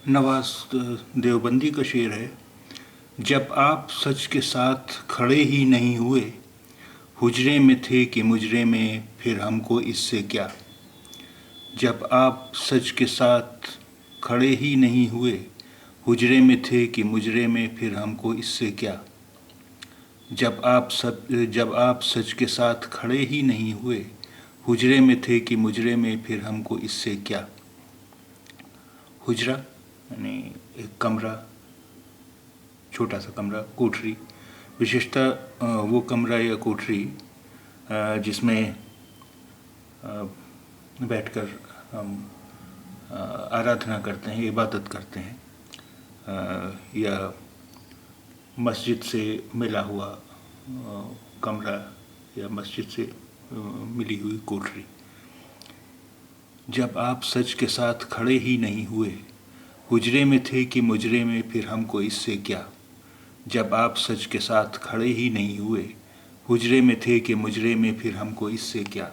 नवाज देवबंदी का शेर है। जब आप सच के साथ खड़े ही नहीं हुए, हुजरे में थे कि मुजरे में, फिर हमको इससे क्या। जब आप सच के साथ खड़े ही नहीं हुए, हुजरे में थे कि मुजरे में, फिर हमको इससे क्या। जब आप सच के साथ खड़े ही नहीं हुए, हुजरे में थे कि मुजरे में, फिर हमको इससे क्या। हुजरा यानी एक कमरा, छोटा सा कमरा, कोठरी। विशेषतः वो कमरा या कोठरी जिसमें बैठकर हम आराधना करते हैं, इबादत करते हैं, या मस्जिद से मिला हुआ कमरा या मस्जिद से मिली हुई कोठरी। जब आप सच के साथ खड़े ही नहीं हुए, हुजरे में थे कि मुजरे में, फिर हमको इससे क्या। जब आप सच के साथ खड़े ही नहीं हुए, हुजरे में थे कि मुजरे में, फिर हमको इससे क्या।